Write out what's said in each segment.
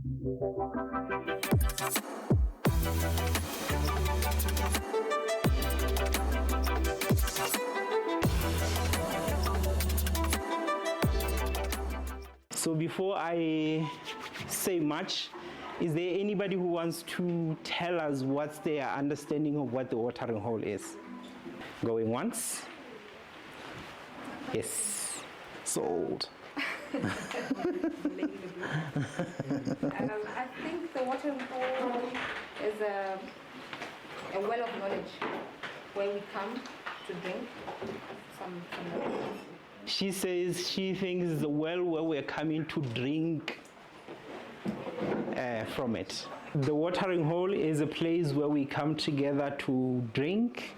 So before I say much, is there anybody who wants to tell us what's their understanding of what the watering hole is? Going once? Yes, sold. I think the watering hole is a well of knowledge where we come to drink some knowledge. She says she thinks it's a well where we're coming to drink from it. The watering hole is a place where we come together to drink,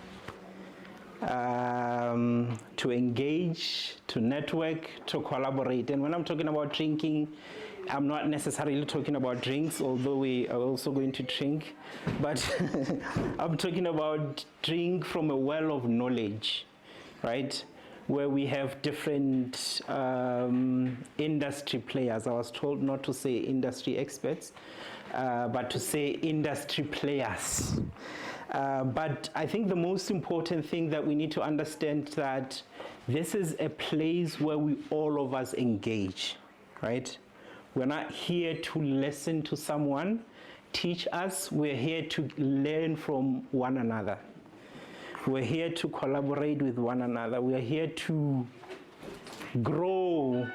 to engage, to network, to collaborate. And when I'm talking about drinking, I'm not necessarily talking about drinks, although we are also going to drink, but I'm talking about drink from a well of knowledge, right? Where we have different industry players. I was told not to say industry experts, but to say industry players. But I think the most important thing that we need to understand that this is a place where we all of us engage, right? We're not here to listen to someone teach us. We're here to learn from one another. We're here to collaborate with one another. We're here to grow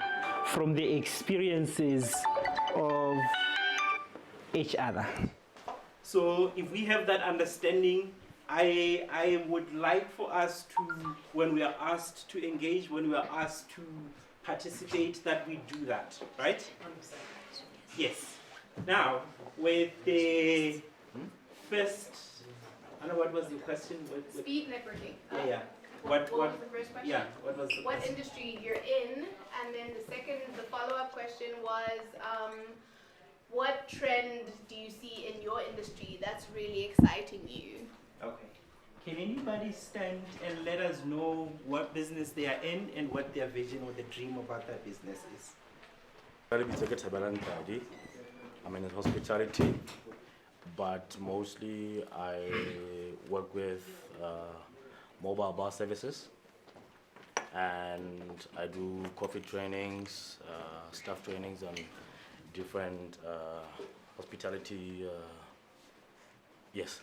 from the experiences of each other. So if we have that understanding, I would like for us to, when we are asked to engage, when we are asked to participate, that we do that, right? Yes. Now, with the first, I don't know what was the question. Speed networking. Yeah. What was the first question? Yeah. What was the What question? industry you're in, and then the follow-up question was, what trend do you see in your industry that's really exciting you? Okay. Can anybody stand and let us know what business they are in and what their vision or the dream about that business is? I'm in hospitality, but mostly I work with mobile bar services, and I do coffee trainings, staff trainings on different hospitality, yes.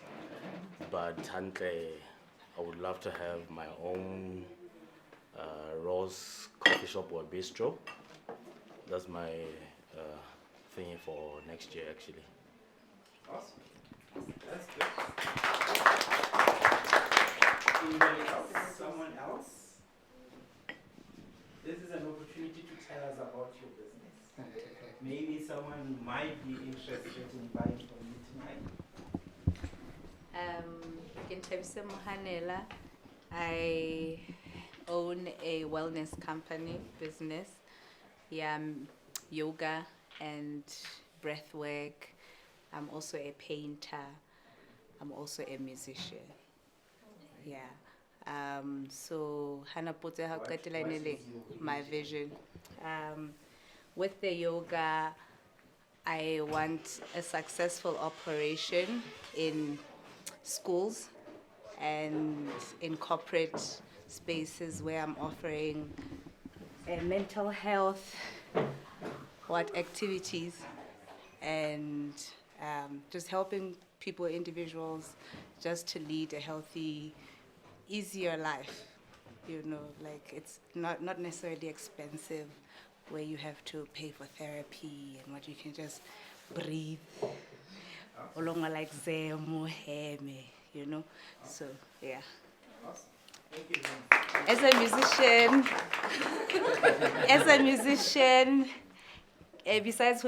But I would love to have my own Rose coffee shop or bistro. That's my thing for next year, actually. Awesome. That's good. Anybody else? Someone else? This is an opportunity to tell us about your business. Maybe someone might be interested in buying from you tonight. In Tebise Mohanela, I own a wellness company business. Yeah, yoga and breath work. I'm also a painter. I'm also a musician. Yeah. So Hana Pote my vision. With the yoga, I want a successful operation in schools and in corporate spaces where I'm offering mental health activities and just helping people, individuals, just to lead a healthy, easier life. You know, like it's not necessarily expensive, where you have to pay for therapy and what you can just breathe. Like you know. So yeah. Thank you. As a musician, besides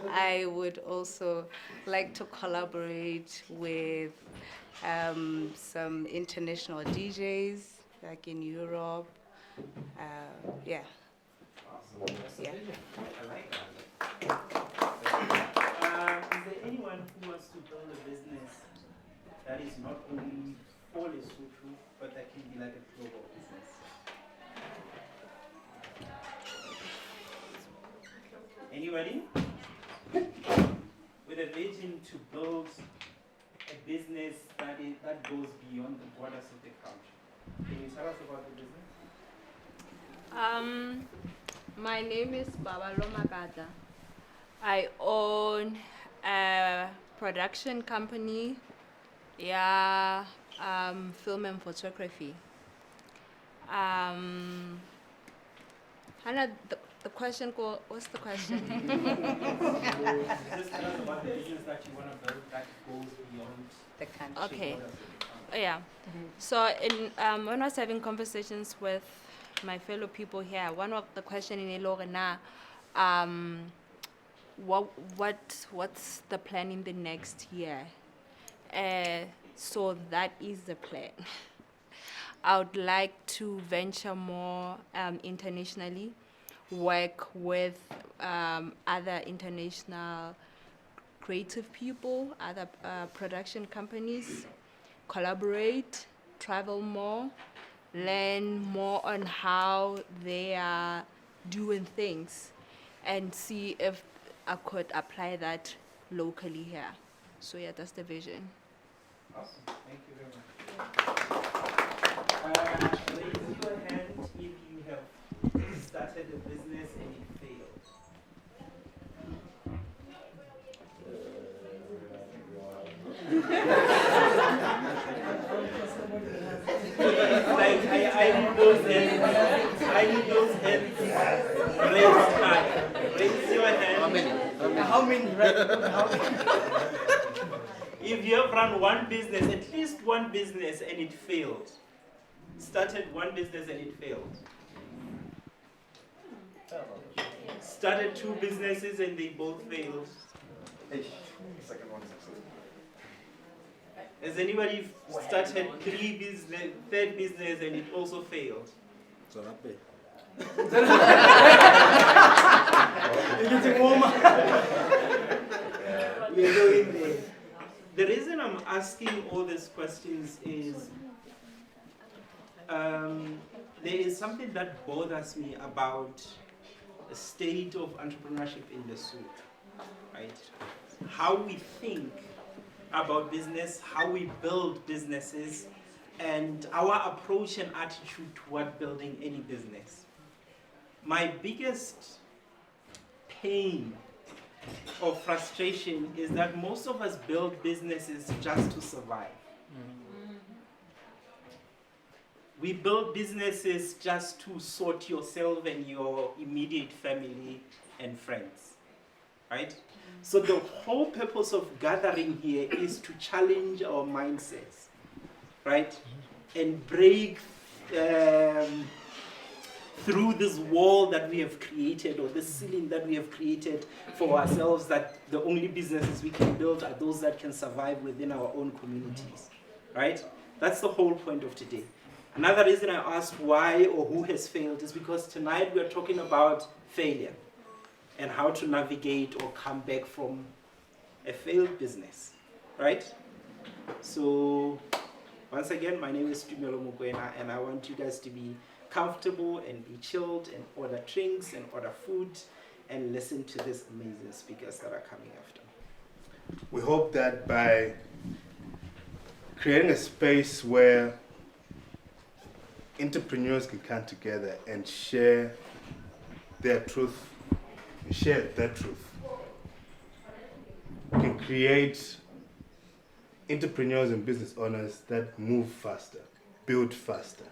I would also like to collaborate with some international DJs, like in Europe. Yeah. Awesome. Yeah. I like that. Is there anyone who wants to build a business that is not only for Lesotho, but that can be like a global business? Anybody? With a vision to build a business that goes beyond the borders of the country. Can you tell us about the business? My name is Babalo Makata. I own a production company, film and photography. Hannah, the question, what's the question? Just tell us about the business that you want to build that goes beyond The country. Okay. borders of the country. Yeah. So when I was having conversations with my fellow people here, one of the questions in Elorena, what's the plan in the next year? So that is the plan. I would like to venture more internationally, work with other international creative people, other production companies, collaborate, travel more, learn more on how they are doing things, and see if I could apply that locally here. So yeah, that's the vision. Awesome. Thank you very much. Raise your hand if you have started a business and it failed. Like, I need those hands. I need those hands raised high. Raise your hand. How many, right? How many? If you have run one business, at least one business, and it failed, started one business and it failed, started two businesses and they both failed. Second one successful. Has anybody started three business, third business and it also failed? So that big. You're getting warmer. We're going there. The reason I'm asking all these questions is there is something that bothers me about the state of entrepreneurship in Lesotho, right? How we think about business, how we build businesses, and our approach and attitude toward building any business. My biggest pain or frustration is that most of us build businesses just to survive. We build businesses just to sort yourself and your immediate family and friends, right? So the whole purpose of gathering here is to challenge our mindsets, right? And break through this wall that we have created, or this ceiling that we have created for ourselves, that the only businesses we can build are those that can survive within our own communities, right? That's the whole point of today. Another reason I asked why or who has failed is because tonight we are talking about failure and how to navigate or come back from a failed business, right? So once again, my name is Tumelo Mokwena, and I want you guys to be comfortable and be chilled and order drinks and order food and listen to these amazing speakers that are coming after. We hope that by creating a space where entrepreneurs can come together and share their truth, share their truth, we can create entrepreneurs and business owners that move faster, build faster,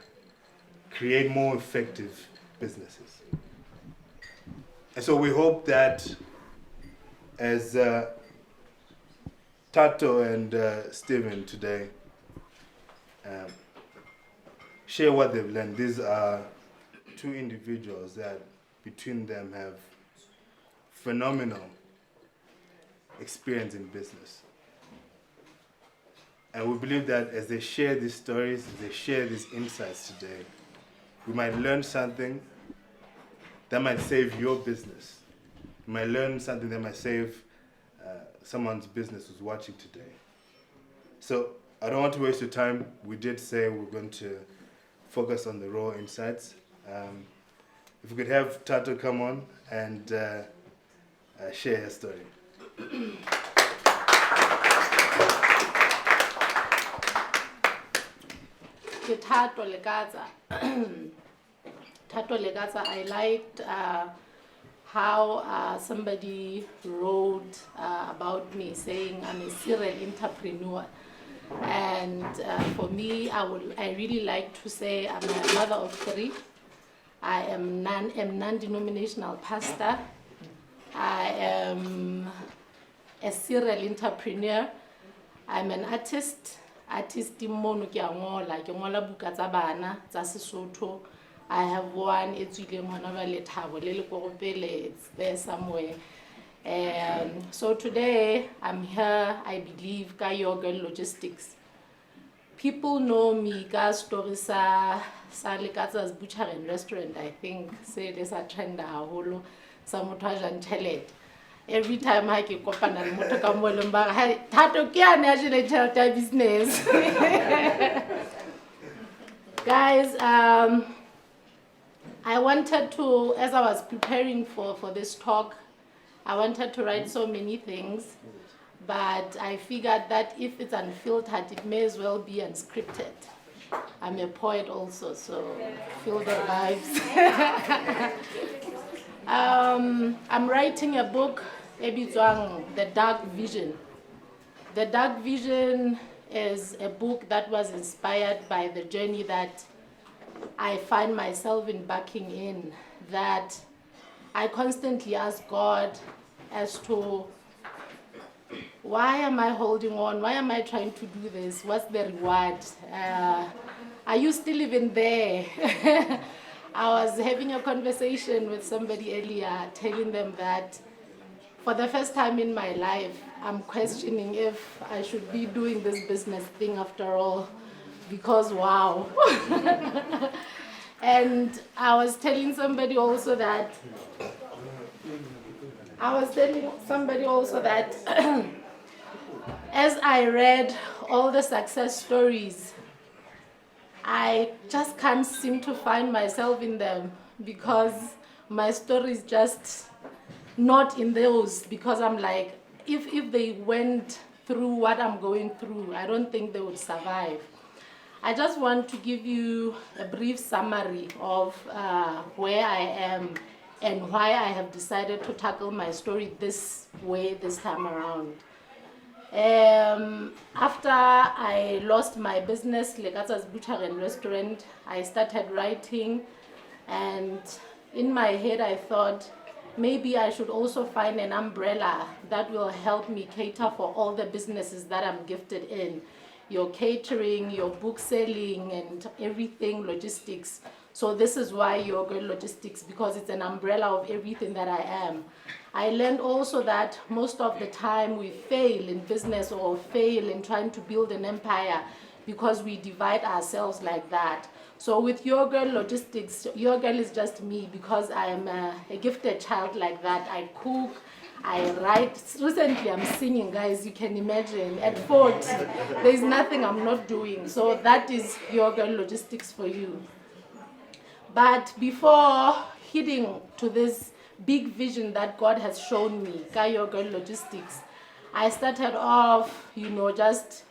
create more effective businesses. And so we hope that as Thato and Stephen today share what they've learned. These are two individuals that between them have phenomenal experience in business. And we believe that as they share these stories, as they share these insights today, we might learn something that might save your business. You might learn something that might save someone's business who's watching today. So I don't want to waste your time. We did say we're going to focus on the raw insights. If we could have Thato come on and share her story. Thato Lekatsa. Thato Lekatsa, I liked how somebody wrote about me saying I'm a serial entrepreneur. And for me, I really like to say I'm a mother of 3. I am non-denominational pastor. I am a serial entrepreneur. I'm an artist. Artist mono ke a ngola ke ngola buka tsa bana tsa Sesotho. I have one it's ile ngwana ba Lethabo le le go pele, it's there somewhere. So today I'm here, I believe, ka Your Girl Logistics. People know me ka story sa Lekatsa's Butcher and Restaurant, I think. Say there's a trend haholo sa motho a jang tšhelete. Every time I get kopana le motho ka mo le mba ha Thato ke ane a jele tšhelete ya business. Guys, I wanted to, as I was preparing for this talk, I wanted to write so many things, but I figured that if it's unfiltered, it may as well be unscripted. I'm a poet also, so feel the vibes. I'm writing a book, The Dark Vision. The Dark Vision is a book that was inspired by the journey that I find myself embarking in, that I constantly ask God as to why am I holding on? Why am I trying to do this? What's the reward? Are you still even there? I was having a conversation with somebody earlier, telling them that for the first time in my life, I'm questioning if I should be doing this business thing after all, because wow. And I was telling somebody also that, as I read all the success stories, I just can't seem to find myself in them, because my story is just not in those, because I'm like, if they went through what I'm going through, I don't think they would survive. I just want to give you a brief summary of where I am and why I have decided to tackle my story this way this time around. After I lost my business, Lekatsa's Butcher and Restaurant, I started writing, and in my head I thought maybe I should also find an umbrella that will help me cater for all the businesses that I'm gifted in. Your catering, your book selling, and everything logistics. So this is why Your Girl Logistics, because it's an umbrella of everything that I am. I learned also that most of the time we fail in business or fail in trying to build an empire because we divide ourselves like that. So with Your Girl Logistics, Your Girl is just me, because I am a gifted child like that. I cook, I write. Recently I'm singing, guys, you can imagine. At 40, there's nothing I'm not doing. So that is Your Girl Logistics for you. But before heading to this big vision that God has shown me, Your Girl Logistics, I started off, just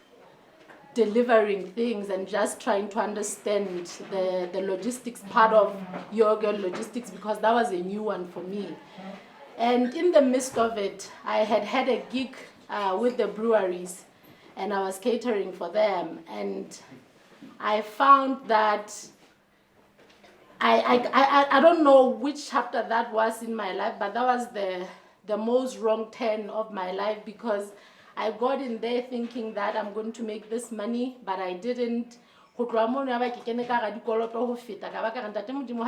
delivering things and just trying to understand the logistics part of Your Girl Logistics, because that was a new one for me. And in the midst of it, I had a gig with the breweries, and I was catering for them. And I found that I don't know which chapter that was in my life, but that was the most wrong turn of my life, because I got in there thinking that I'm going to make this money, but I didn't. Why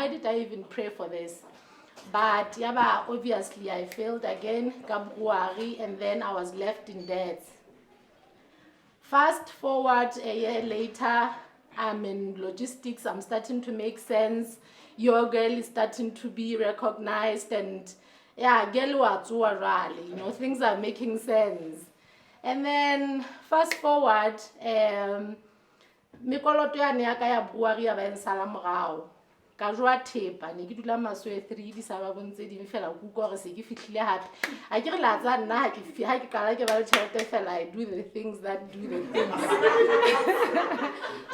did I even pray for this? But obviously I failed again, and then I was left in debt. Fast forward a year later, I'm in logistics, I'm starting to make sense. Your Girl is starting to be recognized, and things are making sense. And then fast forward, mikoloto ya ne ya ka ya brewery ya ba nsala morao. ka joa thepa ne ke dula Maswe 3 di sa ba bontse di fela ku go re se ke fihlile hape a ke re la tsa nna ha ke kala ke ba le tšhelete fela I do the things that do the things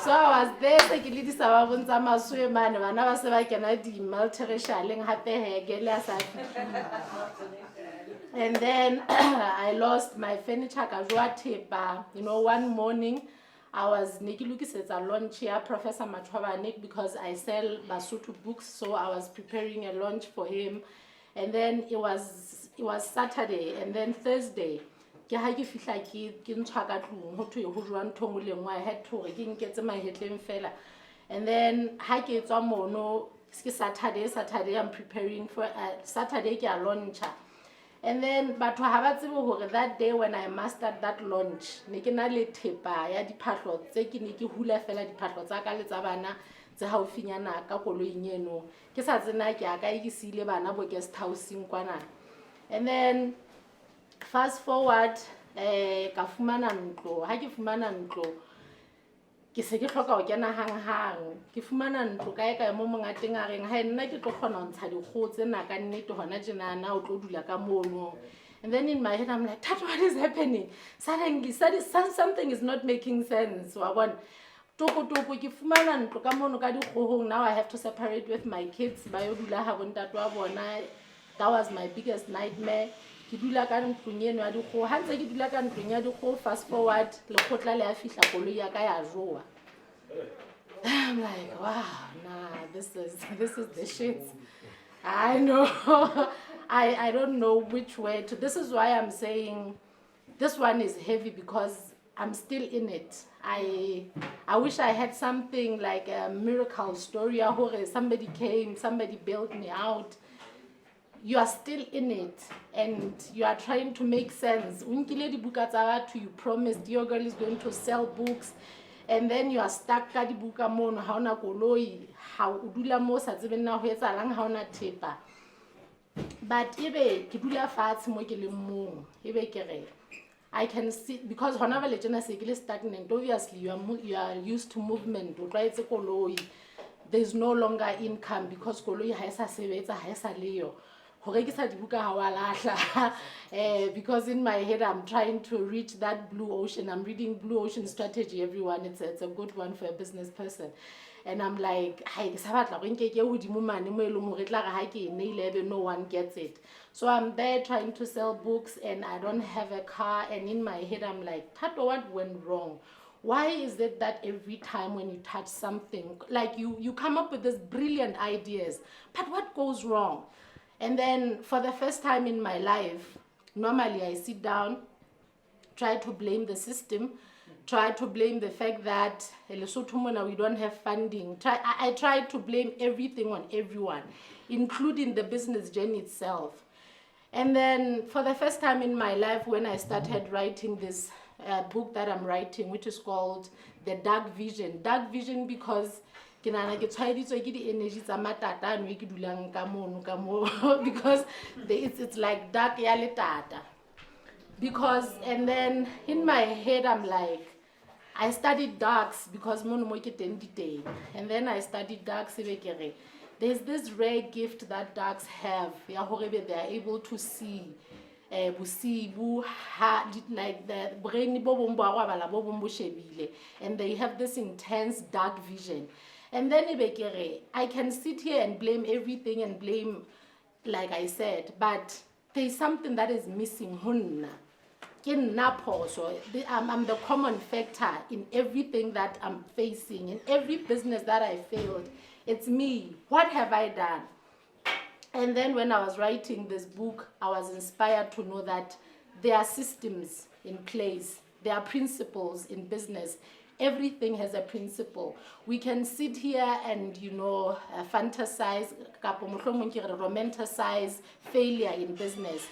so I was there se ke le di sa ba bontsa Maswe mane bana ba se ba kena di multiracialeng hape hege le sa and then I lost my furniture ka joa thepa one morning I was Nikilukisetsa launch here, Professor Matwabane, because I sell Basotho books, so I was preparing a launch for him. And then it was Saturday, and then Thursday. I had to get my headline fella. And then Saturday I'm preparing for Saturday launch. And then, but that day when I mastered that launch, Nikina le tepa ya diphatlo tse ke ne ke hula fela diphatlo tsa ka le tsa bana tse haufinyana ka koloing eno ke sa tsena ke aka ikisile bana bo guest housing kwana. And then fast forward ka fumana ntlo ha ke fumana ntlo ke se ke hloka go kena hang ke fumana ntlo kae mo mongateng a reng ha nna ke tlo khona ho ntsha dikgo tsena ka nnete hona jenana o tlo dula ka mono. And then in my head I'm like, Thato, what is happening? Suddenly something is not making sense. So I want toko ke fumana ntlo ka mono ka dikgohong. Now I have to separate with my kids ba yo dula ha bontate wa bona. That was my biggest nightmare. Ke dula ka ntlong eno ya dikgoho ha ntse ke dula ka ntlong ya dikgoho fast forward le khotla le a fihla koloi ya ka ya joa. I'm like, wow, nah, this is the shit. I know. I don't know which way to. This is why I'm saying this one is heavy because I'm still in it. I wish I had something like a miracle story where somebody came, somebody bailed me out. You are still in it and you are trying to make sense. You promised your girl is going to sell books and then you are stuck ka dibuka mono ha ona koloi ha o dula mo sa tsebeng na ho etsalang ha ona thepa. But ebe ke dula fatshe mo ke leng mo ebe ke re I can see because hona vale jena se ke le stagnant. Obviously you are used to movement o tlwaetse koloi. There's no longer income because koloi ha esa sebetsa ha esa leyo. Because in my head I'm trying to reach that blue ocean. I'm reading Blue Ocean Strategy, everyone. It's a good one for a business person. And I'm like, no one gets it. So I'm there trying to sell books and I don't have a car. And in my head I'm like, Thato, what went wrong? Why is it that every time when you touch something, like you come up with these brilliant ideas, but what goes wrong? And then for the first time in my life, normally I sit down, try to blame the system, try to blame the fact that we don't have funding. I try to blame everything on everyone, including the business journey itself. And then for the first time in my life, when I started writing this book that I'm writing, which is called The Dark Vision. Dark Vision because because it's like dark yalitata. Because and then in my head I'm like, I studied darks because and then I studied darks. There's this rare gift that darks have. They are able to see. Like the brain, and they have this intense dark vision. And then I can sit here and blame everything and blame, like I said, but there's something that is missing. I'm the common factor in everything that I'm facing, in every business that I failed. It's me. What have I done? And then when I was writing this book, I was inspired to know that there are systems in place. There are principles in business. Everything has a principle. We can sit here and, fantasize, romanticize failure in business.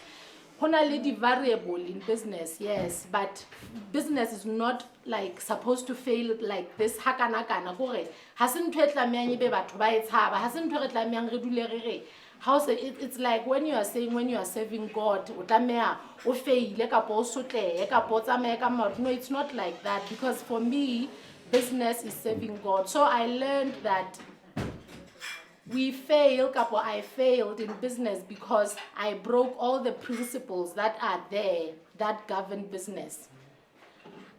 Honality variable in business, yes, but business is not like supposed to fail like this. It's like when you are saying when you are serving God, no, it's not like that, because for me, business is serving God. So I learned that we fail, kapo I failed in business because I broke all the principles that are there that govern business.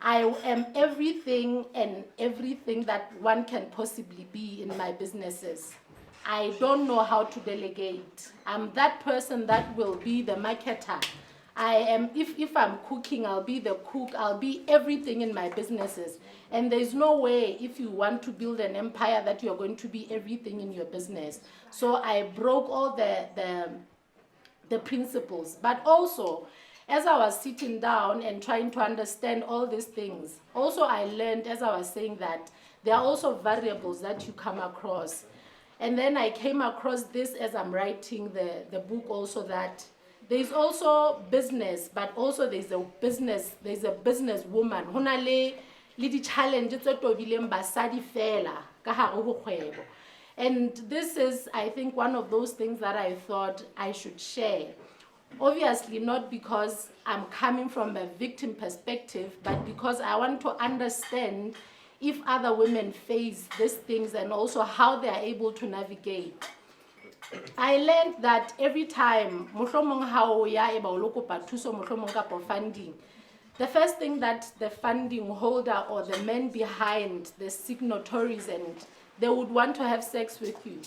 I am everything and everything that one can possibly be in my businesses. I don't know how to delegate. I'm that person that will be the marketer. I am, if I'm cooking, I'll be the cook, I'll be everything in my businesses. And there's no way, if you want to build an empire, that you're going to be everything in your business. So I broke all the principles. But also, as I was sitting down and trying to understand all these things, also I learned, as I was saying, that there are also variables that you come across. And then I came across this as I'm writing the book also, that there's also business, but also there's a business woman. Hona le di challenge tse tobileng basadi fela ka hare ho kgwebo. And this is, I think, one of those things that I thought I should share. Obviously not because I'm coming from a victim perspective, but because I want to understand if other women face these things and also how they are able to navigate. I learned that every time funding, the first thing that the funding holder or the men behind the signatories, and they would want to have sex with you.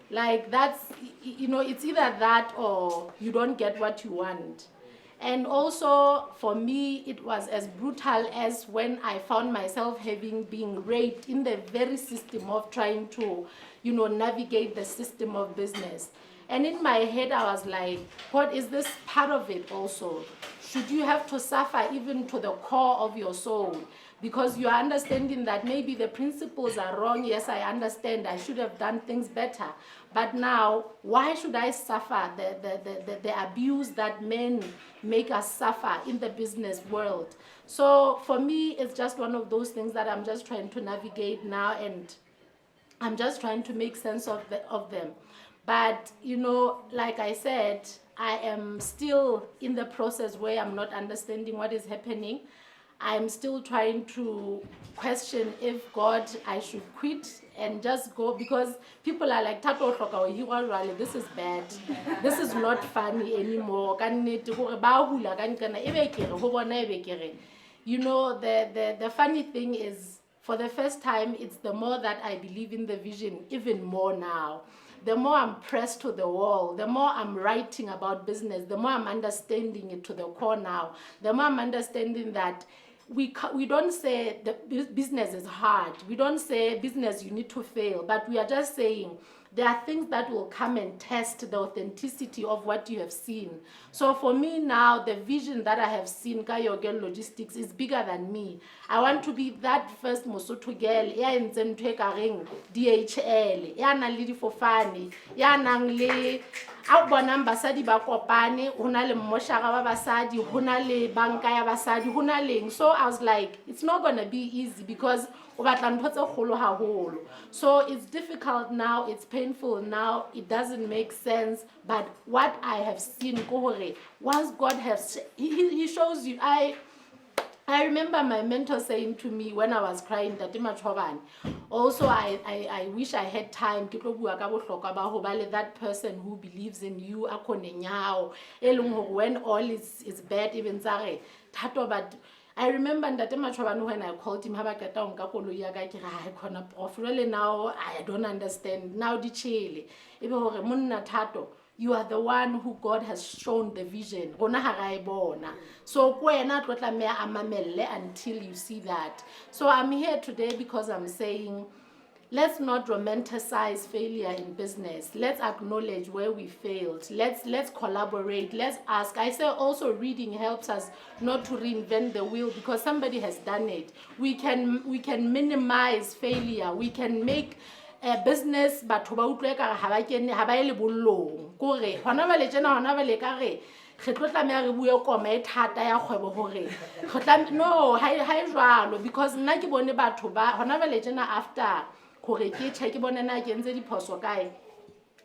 Like that's, you know, it's either that or you don't get what you want. And also for me, it was as brutal as when I found myself being raped in the very system of trying to, you know, navigate the system of business. And in my head, I was like, what is this part of it also? Should you have to suffer even to the core of your soul? Because you are understanding that maybe the principles are wrong. Yes, I understand. I should have done things better. But now, why should I suffer the abuse that men make us suffer in the business world? So for me, it's just one of those things that I'm just trying to navigate now, and I'm just trying to make sense of them. But, you know, like I said, I am still in the process where I'm not understanding what is happening. I'm still trying to question if God, I should quit and just go, because people are like, Thato Lekatsa, this is bad. This is not funny anymore. You know, the funny thing is, for the first time, it's the more that I believe in the vision, even more now. The more I'm pressed to the wall, the more I'm writing about business, the more I'm understanding it to the core now. The more I'm understanding that we don't say the business is hard. We don't say business you need to fail, but we are just saying there are things that will come and test the authenticity of what you have seen. So for me now, the vision that I have seen, Kayogen Logistics, is bigger than me. I want to be that first Mosotho girl, ya entseng ntho e ka reng DHL, ya nang le difofane, ya nang le a bonang basadi ba kopane, hona le mmoshara ba basadi, hona le banka ya basadi, hona leng. So I was like, it's not going to be easy because so it's difficult now, it's painful now, it doesn't make sense. But what I have seen, once God has, he shows you. I remember my mentor saying to me when I was crying, also I wish I had time to that person who believes in you, when all is bad, even Thato, but I remember that when I called him, really now I don't understand. Now the chile. Thato, you are the one who God has shown the vision. So until you see that. So I'm here today because I'm saying, let's not romanticize failure in business. Let's acknowledge where we failed. Let's collaborate. Let's ask. I say also reading helps us not to reinvent the wheel because somebody has done it. We can minimize failure. We can make a business but no, because after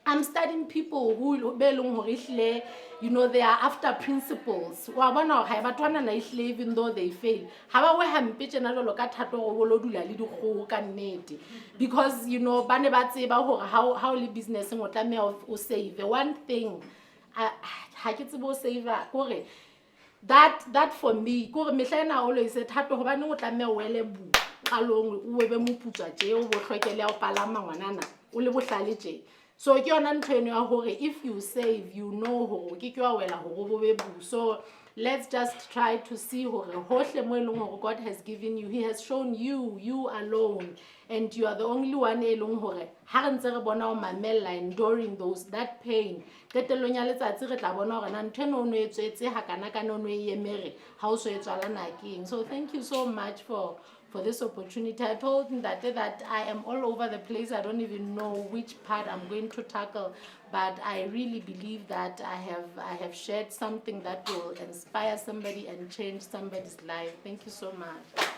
I'm studying people who be leng hore ehlile, you know, they are after principles. Wa bona hore ha ba twana na ehlile even though they fail. Ha ba we hampe tjena jwalo ka Thato go bolo dula le dikgoho ka nnete. Because you know ba ne ba tseba hore how le business ngo tlameha o save. One thing ha ke tsebo save kore that for me kore mehlena always say Thato hobane o tlameha o ele bu qalong o be moputswa tje o bo hlokele ya o palama ngwanana o le bohlale tje. So ke yona ntho eno ya hore if you save, you know hore ke ke wa wela hore bo be bu. So let's just try to see hore hohle mo eleng hore God has given you, He has shown you alone, and you are the only one eleng hore ha re ntse re bona o mamella enduring that pain. Qetellong ya letsatsi re tla bona hore na ntho eno no etsetse ha kana ka no e emere ha o so etswalana keng. So thank you so much for this opportunity. I told him that I am all over the place. I don't even know which part I'm going to tackle, but I really believe that I have shared something that will inspire somebody and change somebody's life. Thank you so much.